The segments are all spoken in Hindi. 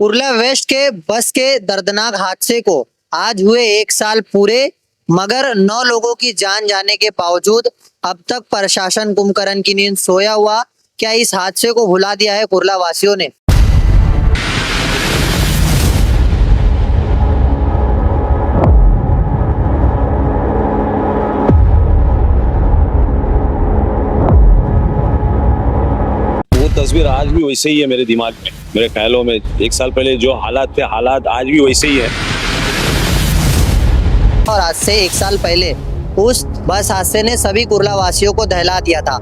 कुर्ला वेस्ट के बस के दर्दनाक हादसे को आज हुए 1 साल पूरे, मगर 9 लोगों की जान जाने के बावजूद अब तक प्रशासन कुंभकर्ण की नींद सोया हुआ। क्या इस हादसे को भुला दिया है कुर्ला वासियों ने? वो तस्वीर आज भी वैसे ही है मेरे दिमाग में, मेरे ख्यालों में। 1 साल पहले जो हालात थे, हालात आज भी वैसे ही है। और आज से 1 साल पहले उस बस हादसे ने सभी कुर्ला वासियों को दहला दिया था।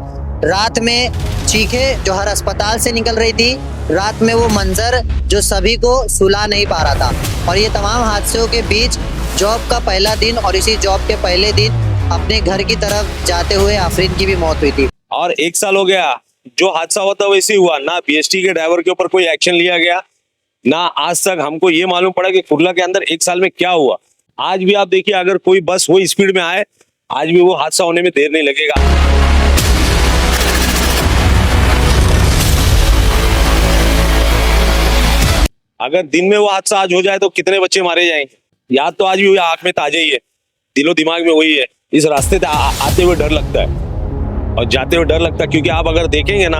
रात में चीखें जो हर अस्पताल से निकल रही थी, रात में वो मंजर जो सभी को सुला नहीं पा रहा था। और ये तमाम हादसों के बीच जॉब का पहला दिन और इसी जॉब के पहले दिन अपने घर की तरफ जाते हुए आफरीन की भी मौत हुई थी। और 1 साल हो गया, जो हादसा होता वैसे ही हुआ। ना बीएसटी के ड्राइवर के ऊपर कोई एक्शन लिया गया, ना आज तक हमको ये मालूम पड़ा कि कुर्ला के अंदर 1 साल में क्या हुआ। आज भी आप देखिए, अगर कोई बस वो स्पीड में आए, आज भी वो हादसा होने में देर नहीं लगेगा। अगर दिन में वो हादसा आज हो जाए तो कितने बच्चे मारे जाएंगे। याद तो आज भी आंख में ताजा ही है, दिलो दिमाग में वही है। इस रास्ते से आते हुए डर लगता है और जाते हुए डर लगता है, क्योंकि आप अगर देखेंगे ना,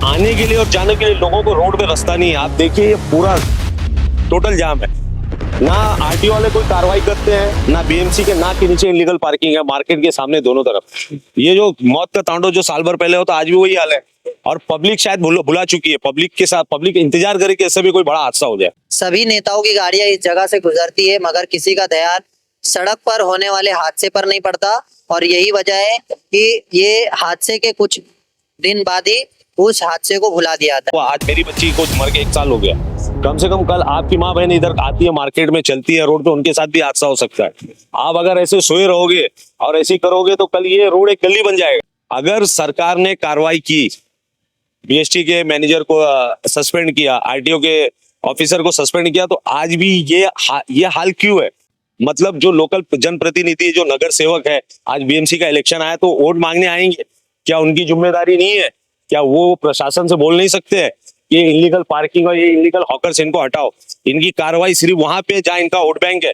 आने के लिए और जाने के लिए लोगों को रोड पे रास्ता नहीं है। आप देखिए, ये पूरा टोटल जाम है। ना आरटीओ वाले कोई कार्रवाई करते हैं, ना बीएमसी के नाक के नीचे इलीगल पार्किंग है, मार्केट के सामने दोनों तरफ। ये जो मौत का तांडव जो साल भर पहले होता, आज भी वही हाल है। और पब्लिक शायद भुला चुकी है। पब्लिक के साथ पब्लिक इंतजार करे कि इससे भी कोई बड़ा हादसा हो जाए। सभी नेताओं की गाड़ियां इस जगह से गुजरती है, मगर किसी का ध्यान सड़क पर होने वाले हादसे पर नहीं पड़ता। और यही वजह है कि ये हादसे के कुछ दिन बाद ही उस हादसे को भुला दिया था। वो आज मेरी बच्ची को मर के 1 साल हो गया। कम से कम कल आपकी माँ बहन इधर आती है, मार्केट में चलती है रोड पे, उनके साथ भी हादसा हो सकता है। आप अगर ऐसे सोए रहोगे और ऐसे ही करोगे तो कल ये रोड एक गली बन जाएगा। अगर सरकार ने कार्रवाई की, बीएसटी के मैनेजर को सस्पेंड किया, आरटीओ के ऑफिसर को सस्पेंड किया, तो आज भी ये हाल क्यों है? मतलब जो लोकल जनप्रतिनिधि, जो नगर सेवक है, आज बीएमसी का इलेक्शन आया तो वोट मांगने आएंगे, क्या उनकी जिम्मेदारी नहीं है? क्या वो प्रशासन से बोल नहीं सकते हैं ये इलीगल पार्किंग और ये इलीगल हॉकर्स इनको हटाओ? इनकी कार्रवाई सिर्फ वहां पे जहाँ इनका वोट बैंक है।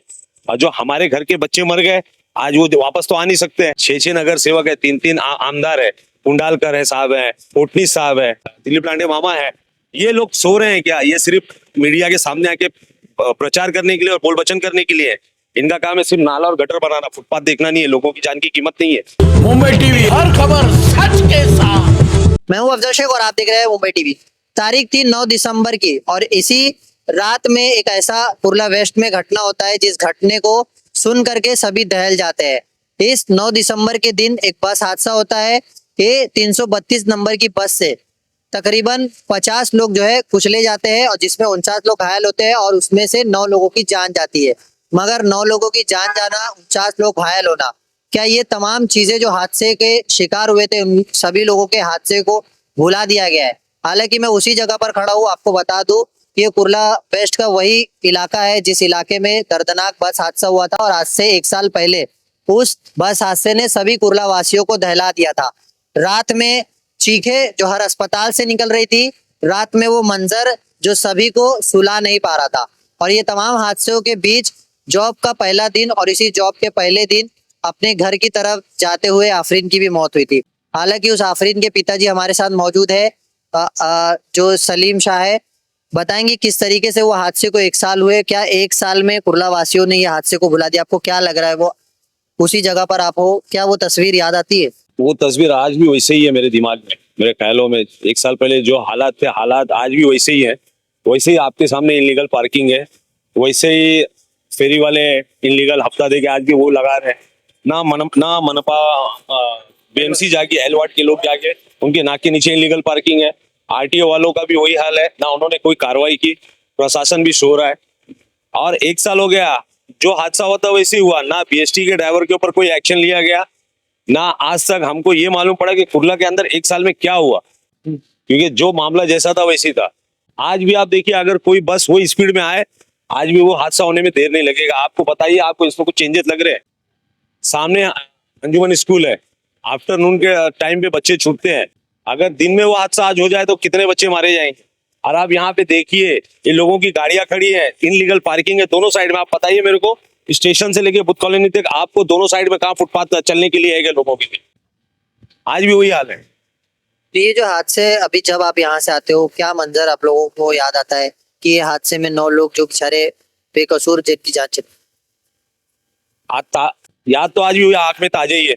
और जो हमारे घर के बच्चे मर गए, आज वो वापस तो आ नहीं सकते हैं। 6 नगर सेवक है, 3 आमदार है, कुंडालकर है साहब है, कोटनी साहब है, दिलीप लांडे मामा है। ये लोग सो रहे हैं क्या? ये सिर्फ मीडिया के सामने आके प्रचार करने के लिए और बोल बचन करने के लिए है। इनका काम है सिर्फ नाला और गटर बनाना, फुटपाथ देखना नहीं है। लोगों की जान की कीमत नहीं है। मुंबई टीवी, हर खबर सच के साथ। मैं हूं अफजल शेख और आप देख रहे हैं मुंबई टीवी। तारीख थी 9 दिसंबर की और इसी रात में एक ऐसा कुर्ला वेस्ट में घटना होता है जिस घटने को सुन करके सभी दहल जाते हैं। इस 9 दिसंबर के दिन एक बस हादसा होता है। ये 332 नंबर की बस से तकरीबन 50 लोग जो है कुचले जाते हैं और जिसमें 49 लोग घायल होते हैं और उसमें से 9 लोगों की जान जाती है। मगर 9 लोगों की जान जाना, 49 लोग घायल होना, क्या ये तमाम चीजें जो हादसे के शिकार हुए थे उन सभी लोगों के हादसे को भुला दिया गया है? हालांकि मैं उसी जगह पर खड़ा हूँ। आपको बता दूं, ये कुर्ला वेस्ट का वही इलाका है जिस इलाके में दर्दनाक बस हादसा हुआ था। और आज से 1 साल पहले उस बस हादसे ने सभी कुर्ला वासियों को दहला दिया था। रात में चीखें जो हर अस्पताल से निकल रही थी, रात में वो मंजर जो सभी को सुला नहीं पा रहा था। और ये तमाम हादसों के बीच जॉब का पहला दिन और इसी जॉब के पहले दिन अपने घर की तरफ जाते हुए आफरीन की भी मौत हुई थी। हालांकि उस आफरीन के पिताजी हमारे साथ मौजूद है, जो सलीम शाह है। बताएंगे किस तरीके से वो हादसे को 1 साल हुए, क्या 1 साल में कुर्ला वासियों ने ये हादसे को भुला दिया? आपको क्या लग रहा है, वो उसी जगह पर आप हो, क्या वो तस्वीर याद आती है? वो तस्वीर आज भी वैसे ही है मेरे दिमाग में, मेरे ख्यालों में। 1 साल पहले जो हालात थे, हालात आज भी वैसे ही है। वैसे ही आपके सामने इलीगल पार्किंग है, वैसे ही फेरी वाले इलीगल हफ्ता दे के आज भी वो लगा रहे हैं। ना मनपा बीएमसी जाके, एल वार्ड के लोग जाके, उनके नाक के नीचे इलीगल पार्किंग है। आरटीओ वालों का भी वही हाल है, ना उन्होंने कोई कार्रवाई की। प्रशासन भी सो रहा है। और 1 साल हो गया, जो हादसा होता वैसे ही हुआ। ना बीएसटी के ड्राइवर के ऊपर कोई एक्शन लिया गया, ना आज तक हमको ये मालूम पड़ा कि कुर्ला के अंदर 1 साल में क्या हुआ। क्योंकि जो मामला जैसा था वैसे ही था। आज भी आप देखिए, अगर कोई बस वो स्पीड में आए, आज भी वो हादसा होने में देर नहीं लगेगा। आपको बताइए, आपको इसमें कुछ चेंजेस लग रहे हैं? सामने अंजुमन स्कूल है, आफ्टरनून के टाइम पे बच्चे छूटते हैं। अगर दिन में वो हादसा आज हो जाए तो कितने बच्चे मारे जाएंगे। और आप यहाँ पे देखिए ये लोगों की गाड़ियां खड़ी है, इनलीगल पार्किंग है दोनों साइड में। आप बताइए मेरे को, स्टेशन से लेके बुद्ध कॉलोनी तक आपको दोनों साइड में कहाँ फुटपाथ चलने के लिए है क्या लोगों के लिए? आज भी वही हाल है। तो ये जो हादसे, अभी जब आप यहाँ से आते हो, क्या मंजर आप लोगों को याद आता है कि ये हादसे में 9 लोग जो बेचारे बेकसूर जिनकी जान चली? याद तो आज भी वही आंख में ताजे ही है,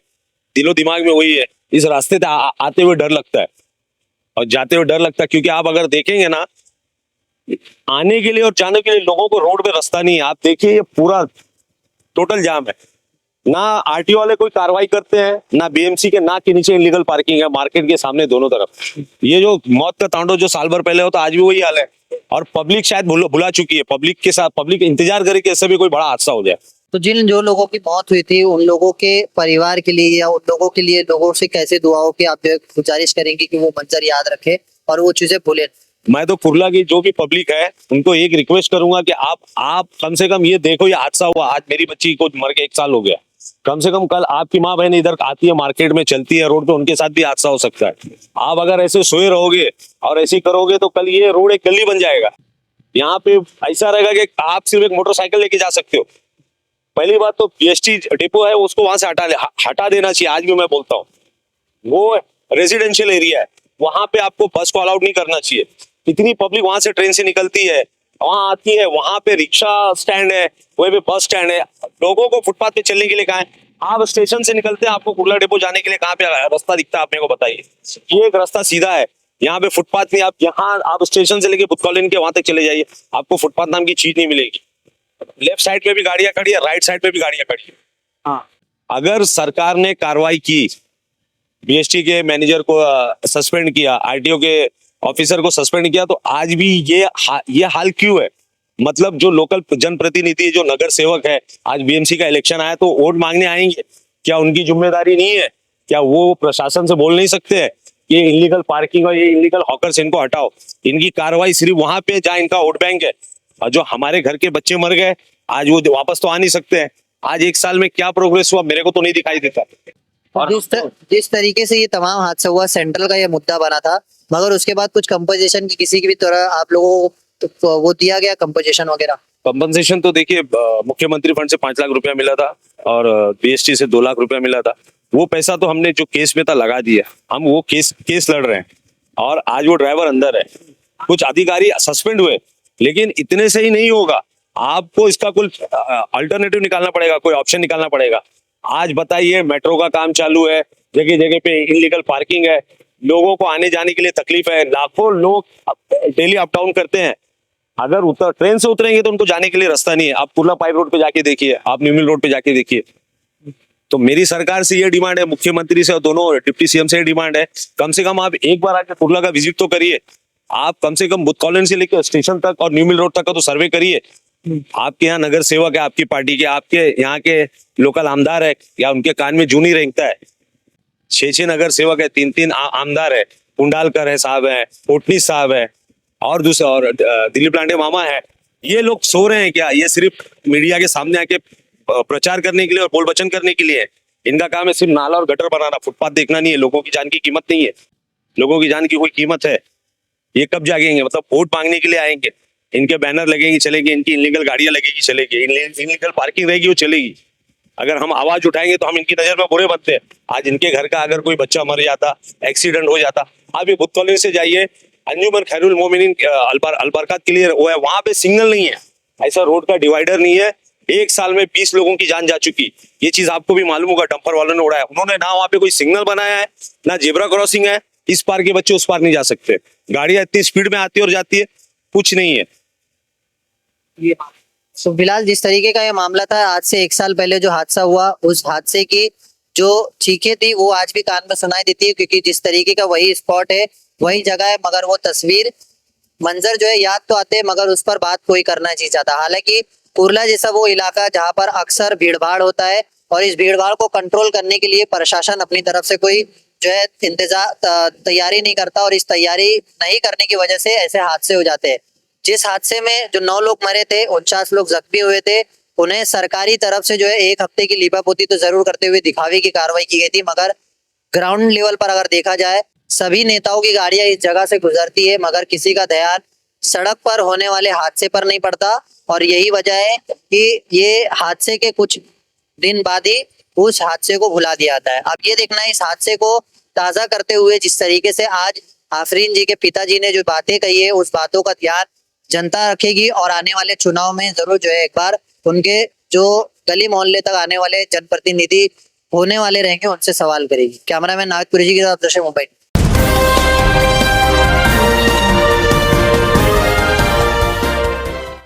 दिलो दिमाग में वही है। इस रास्ते पे आते हुए डर लगता है और जाते हुए डर लगता है, क्योंकि आप अगर देखेंगे ना, आने के लिए और जाने के लिए लोगों को रोड पे रास्ता नहीं है। आप देखिए ये पूरा टोटल जाम है, ना आरटीओ वाले कोई कार्रवाई करते हैं, ना बीएमसी के नाक के नीचे इलीगल पार्किंग है, मार्केट के सामने दोनों तरफ। ये जो मौत का तांडव जो साल भर पहले होता, आज भी वही हाल है। और पब्लिक शायद भुला चुकी है, पब्लिक के साथ पब्लिक इंतजार करे कि इससे भी कोई बड़ा हादसा हो जाए। तो जो लोगों की मौत हुई थी, उन लोगों के परिवार के लिए या उन लोगों के लिए लोगों से कैसे दुआओं की आप गुजारिश करेंगे कि वो मंजर याद रखे और वो चीजें भूले? मैं तो कुर्ला की जो भी पब्लिक है उनको एक रिक्वेस्ट करूंगा कि आप कम से कम ये देखो, ये हादसा हुआ, आज मेरी बच्ची को मर के 1 साल हो गया। कम से कम कल आपकी माँ बहन इधर आती है, मार्केट में चलती है रोड पे, उनके साथ भी हादसा हो सकता है। आप अगर ऐसे सोए रहोगे और ऐसे करोगे तो कल ये रोड एक गली बन जाएगा। यहाँ पे ऐसा रहेगा कि आप सिर्फ एक मोटरसाइकिल लेके जा सकते हो। पहली बात तो बीएसटी डिपो है उसको वहां से हटा देना चाहिए। आज भी मैं बोलता हूँ, वो रेजिडेंशियल एरिया है, वहां पे आपको बस को अलाउड नहीं करना चाहिए। इतनी पब्लिक वहां से ट्रेन से निकलती है, वहां आती है, वहां पे रिक्शा स्टैंड है, वहीं पे बस स्टैंड है। लोगों को फुटपाथ पे चलने के लिए कहाँ है? आप स्टेशन से निकलते हैं, आपको कुर्ला डिपो जाने के लिए कहाँ पे रास्ता दिखता है? आप मेरे को बताइए। ये एक रास्ता सीधा है, यहाँ पे फुटपाथ नहीं। आप यहाँ आप स्टेशन से लेके बुद्ध कॉलोनी के वहां तक चले जाइए, आपको फुटपाथ नाम की चीज नहीं मिलेगी। लेफ्ट साइड पे भी गाड़ियां खड़ी है, राइट साइड पे भी गाड़ियां खड़ी है। हाँ, अगर सरकार ने कार्रवाई की, बीएसटी के मैनेजर को सस्पेंड किया, आरटीओ के ऑफिसर को सस्पेंड किया, तो आज भी ये हाल क्यों है? मतलब जो लोकल जनप्रतिनिधि, जो नगर सेवक है, आज बीएमसी का इलेक्शन आया तो वोट मांगने आएंगे, क्या उनकी जिम्मेदारी नहीं है? क्या वो प्रशासन से बोल नहीं सकते हैं ये इलीगल पार्किंग और ये इलीगल हॉकर्स इनको हटाओ? इनकी कार्रवाई सिर्फ वहां पे जहाँ इनका वोट बैंक है। और जो हमारे घर के बच्चे मर गए, आज वो वापस तो आ नहीं सकते हैं। आज 1 साल में क्या प्रोग्रेस हुआ मेरे को तो नहीं दिखाई देता। और जिस तरीके से ये तमाम हादसा हुआ, सेंट्रल का ये मुद्दा बना था, मगर उसके बाद कुछ कंपोजिशन की किसी की भी तरह आप लोगों को तो वो दिया गया कंपोजिशन वगैरह? कंपनसेशन तो देखिए, मुख्यमंत्री फंड से 5 लाख रुपया मिला था और बीएसटी से 2 लाख रुपया मिला था। वो पैसा तो हमने जो केस में था लगा दिया। हम वो केस लड़ रहे हैं और आज वो ड्राइवर अंदर है। कुछ अधिकारी सस्पेंड हुए, लेकिन इतने से ही नहीं होगा, आपको इसका कुछ अल्टरनेटिव निकालना पड़ेगा, कोई ऑप्शन निकालना पड़ेगा। आज बताइए, मेट्रो का काम चालू है, जगह जगह पे इनलीगल पार्किंग है, लोगों को आने जाने के लिए तकलीफ है, लाखों लोग डेली अप डाउन करते हैं। अगर ट्रेन से उतरेंगे तो उनको जाने के लिए रास्ता नहीं है। आप कुर्ला पाइप रोड पे जाके देखिए, आप न्यू मिल रोड पे जाके देखिए। तो मेरी सरकार से ये डिमांड है, मुख्यमंत्री से और दोनों डिप्टी सीएम से ये डिमांड है, कम से कम आप एक बार आके कुर्ला का विजिट तो करिए। आप कम से कम बुद्ध कॉलोनी से लेकर स्टेशन तक और न्यू मिल रोड तक का तो सर्वे करिए। आपके यहाँ नगर सेवक है, आपकी पार्टी के, आपके यहाँ के लोकल आमदार है, या उनके कान में जूं नहीं रेंगता है? 6 नगर सेवक है, 3 आमदार है, कुंडालकर है साहब है, कोटनी साहब है, और दूसरा और दिलीप लांडे मामा है। ये लोग सो रहे हैं क्या? ये सिर्फ मीडिया के सामने आके प्रचार करने के लिए और बोल वचन करने के लिए है। इनका काम है सिर्फ नाला और गटर बनाना, फुटपाथ देखना नहीं है। लोगों की जान की कीमत नहीं है, लोगों की जान की कोई कीमत है? ये कब जागेंगे? मतलब वोट मांगने के लिए आएंगे, इनके बैनर लगेंगे चलेगी, इनकी इलीगल गाड़ियां लगेगी चलेगी, इलीगल पार्किंग रहेगी वो चलेगी। अगर हम आवाज उठाएंगे तो हम इनकी नजर में बुरे बनते हैं। आज इनके घर का अगर कोई बच्चा मर जाता, एक्सीडेंट हो जाता, आप ये बुद्ध कॉलोनी से जाइए, अंजुमन खैरुल मोमिनीन अलबरकत के लिए वो है, वहां पे सिग्नल नहीं है, ऐसा रोड का डिवाइडर नहीं है। 1 साल में 20 लोगों की जान जा चुकी। ये चीज आपको भी मालूम होगा, डंपर वालों ने उड़ाया। उन्होंने ना वहां पे कोई सिग्नल बनाया है, ना जेब्रा क्रॉसिंग है, इस पार के बच्चे उस पार नहीं जा सकते। गाड़ियां इतनी स्पीड में आती है और जाती है, कुछ नहीं है। तो फिलहाल जिस तरीके का ये मामला था, आज से 1 साल पहले जो हादसा हुआ, उस हादसे की जो चीखें थी वो आज भी कान में सुनाई देती है, क्योंकि जिस तरीके का वही स्पॉट है, वही जगह है, मगर वो तस्वीर मंजर जो है याद तो आते हैं, मगर उस पर बात कोई करना नहीं चाहता। हालांकि कुर्ला जैसा वो इलाका जहाँ पर अक्सर भीड़भाड़ होता है, और इस भीड़भाड़ को कंट्रोल करने के लिए प्रशासन अपनी तरफ से कोई जो है तैयारी नहीं करता, और इस तैयारी नहीं करने की वजह से ऐसे हादसे हो जाते हैं। जिस हादसे में जो 9 लोग मरे थे, 49 लोग जख्मी हुए थे, उन्हें सरकारी तरफ से जो है 1 हफ्ते की लीपापोती तो जरूर करते हुए दिखावे की कार्रवाई की गई थी, मगर ग्राउंड लेवल पर अगर देखा जाए, सभी नेताओं की गाड़ियां इस जगह से गुजरती है, मगर किसी का ध्यान सड़क पर होने वाले हादसे पर नहीं पड़ता और यही वजह है कि ये हादसे के कुछ दिन बाद ही उस हादसे को भुला दिया जाता है। अब ये देखना है इस हादसे को ताजा करते हुए जिस तरीके से आज आफरीन जी के पिताजी ने जो बातें कही है उस बातों का ध्यान जनता रखेगी और आने वाले चुनाव में जरूर जो है एक बार उनके जो गली मोहल्ले तक आने वाले जनप्रतिनिधि होने वाले रहेंगे उनसे सवाल करेगी। कैमरामैन नागपुरी जी के साथ दर्शक मुंबई।